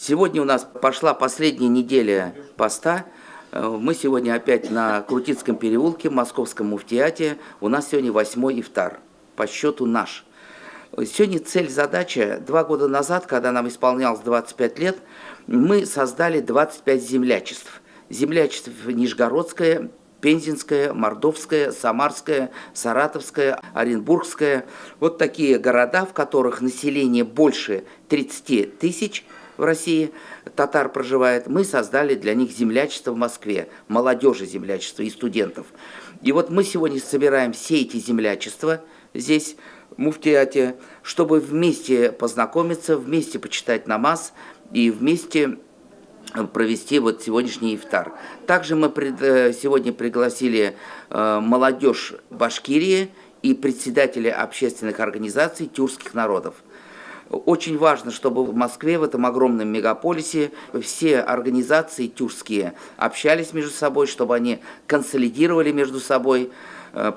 Сегодня у нас пошла последняя неделя поста. Мы сегодня опять на Крутицком переулке, в Московском муфтияте. У нас сегодня 8-й ифтар, по счету наш. Сегодня цель, задача. 2 года назад, когда нам исполнялось 25 лет, мы создали 25 землячеств. Землячество Нижегородское, Пензенское, Мордовское, Самарское, Саратовское, Оренбургское. Вот такие города, в которых население больше 30 тысяч в России, татар проживает. Мы создали для них землячество в Москве, молодежи землячество и студентов. И вот мы сегодня собираем все эти землячества здесь, в муфтияте, чтобы вместе познакомиться, вместе почитать намаз и вместе провести вот сегодняшний ифтар. Также мы сегодня пригласили молодежь Башкирии и председателя общественных организаций тюркских народов. Очень важно, чтобы в Москве, в этом огромном мегаполисе, все организации тюркские общались между собой, чтобы они консолидировали между собой,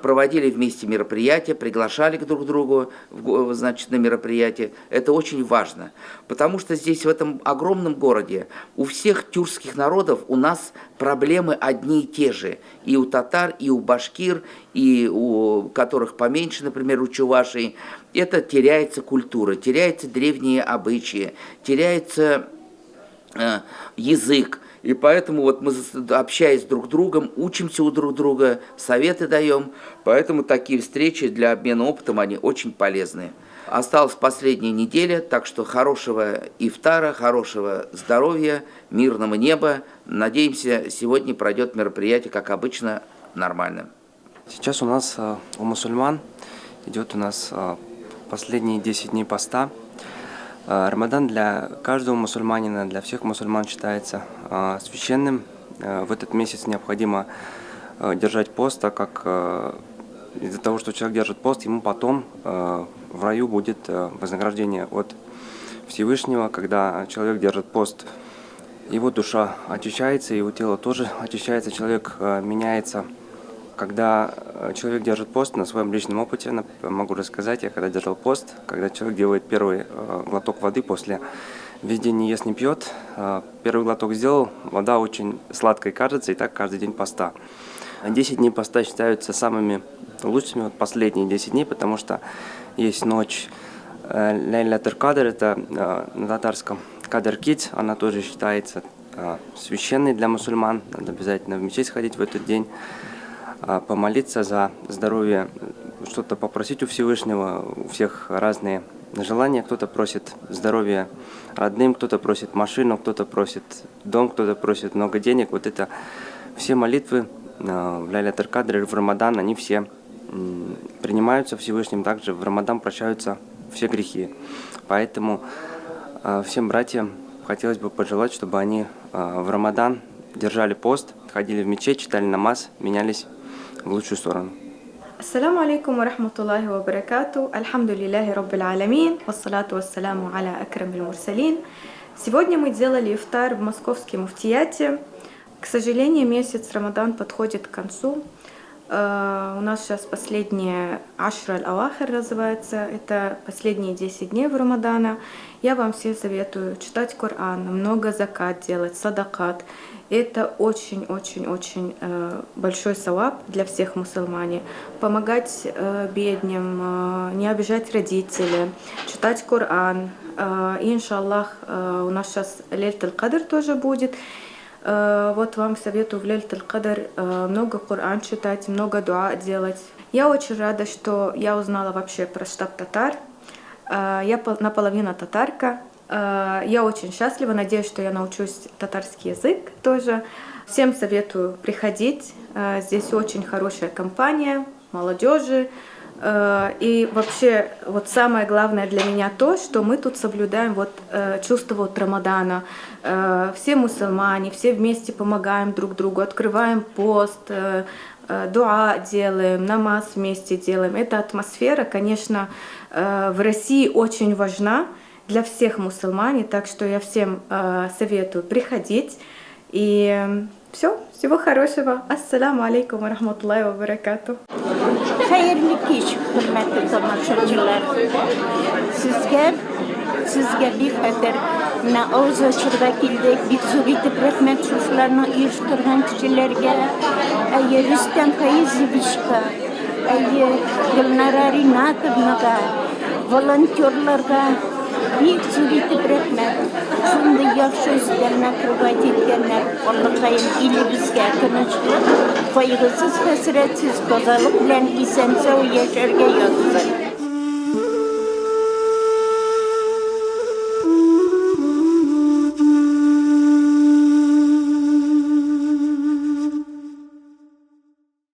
проводили вместе мероприятия, приглашали друг друга на мероприятия. Это очень важно, потому что здесь, в этом огромном городе, у всех тюркских народов у нас проблемы одни и те же. И у татар, и у башкир, и у которых поменьше, например, у чувашей. Это теряется культура, теряются древние обычаи, теряется язык. И поэтому вот мы, общаясь друг с другом, учимся у друг друга, советы даем. Поэтому такие встречи для обмена опытом, они очень полезны. Осталась последняя неделя, так что хорошего ифтара, хорошего здоровья, мирного неба. Надеемся, сегодня пройдет мероприятие, как обычно, нормально. Сейчас у нас у мусульман идет у нас последние 10 дней поста. Рамадан для каждого мусульманина, для всех мусульман считается священным. В этот месяц необходимо держать пост, так как из-за того, что человек держит пост, ему потом в раю будет вознаграждение от Всевышнего. Когда человек держит пост, его душа очищается, его тело тоже очищается, человек меняется. Когда человек держит пост, на своем личном опыте могу рассказать, я когда держал пост, когда человек делает первый глоток воды после, весь день не ест, не пьет, первый глоток сделал, вода очень сладкой кажется, и так каждый день поста. 10 дней поста считаются самыми лучшими, вот последние 10 дней, потому что есть ночь Лейлатуль Кадр, это на татарском Кадр Кидс, она тоже считается священной для мусульман, надо обязательно в мечеть сходить в этот день, помолиться за здоровье, что-то попросить у Всевышнего. У всех разные желания. Кто-то просит здоровья родным, кто-то просит машину, кто-то просит дом, кто-то просит много денег. Вот это все молитвы в Лейлатуль Кадр, в Рамадан, они все принимаются Всевышним. Также в Рамадан прощаются все грехи. Поэтому всем братьям хотелось бы пожелать, чтобы они в Рамадан держали пост, ходили в мечеть, читали намаз, менялись в лучшую сторону. Ассаламу алейкум ва рахматуллахи ва баракату. Альхамдулиллахи раббил аламин. Вассалату вассаляму аля акрамил мурсалин. Сегодня мы делали ифтар в Московском муфтияте. К сожалению, месяц Рамадан подходит к концу. У нас сейчас последние Ашра аль-Авахир называется. Это последние 10 дней в Рамадана. Я вам всем советую читать Коран, много закат делать, садакат. Это очень-очень-очень большой саваб для всех мусульман. Помогать бедным, не обижать родителей, читать Коран. И, иншаллах, у нас сейчас Лейлатуль Кадр тоже будет. Вот вам советую в Лейлатуль Кадр много Коран читать, много дуа делать. Я очень рада, что я узнала вообще про штаб татар. Я наполовину татарка. Я очень счастлива, надеюсь, что я научусь татарский язык тоже. Всем советую приходить. Здесь очень хорошая компания, молодежи. И вообще, вот самое главное для меня то, что мы тут соблюдаем чувство Рамадана. Все мусульмане, все вместе помогаем друг другу, открываем пост, дуа делаем, намаз вместе делаем. Эта атмосфера, конечно, в России очень важна для всех мусульман, так что я всем советую приходить. И всего хорошего. Ассаламу алейкум ва рахматуллахи ва баракату. Hayırlı kış, hürmetli tamaşaçılar. Sizge bir kadar Mine ağız açırga kildik. Bir zor itip rahmet şuşlarını uyuşturgan kişilerge. Rüstem Fayizovичка, Gülnar Arinatovnaga, volontörlerge bir zor itip rahmet. Şunda yaxşı özlerine kırvat etkenler. Allah'ayım ilibizge kınıçlık. Kaygısız, hasretsiz, kozalık bilen isen sağ yaşarga yazsın.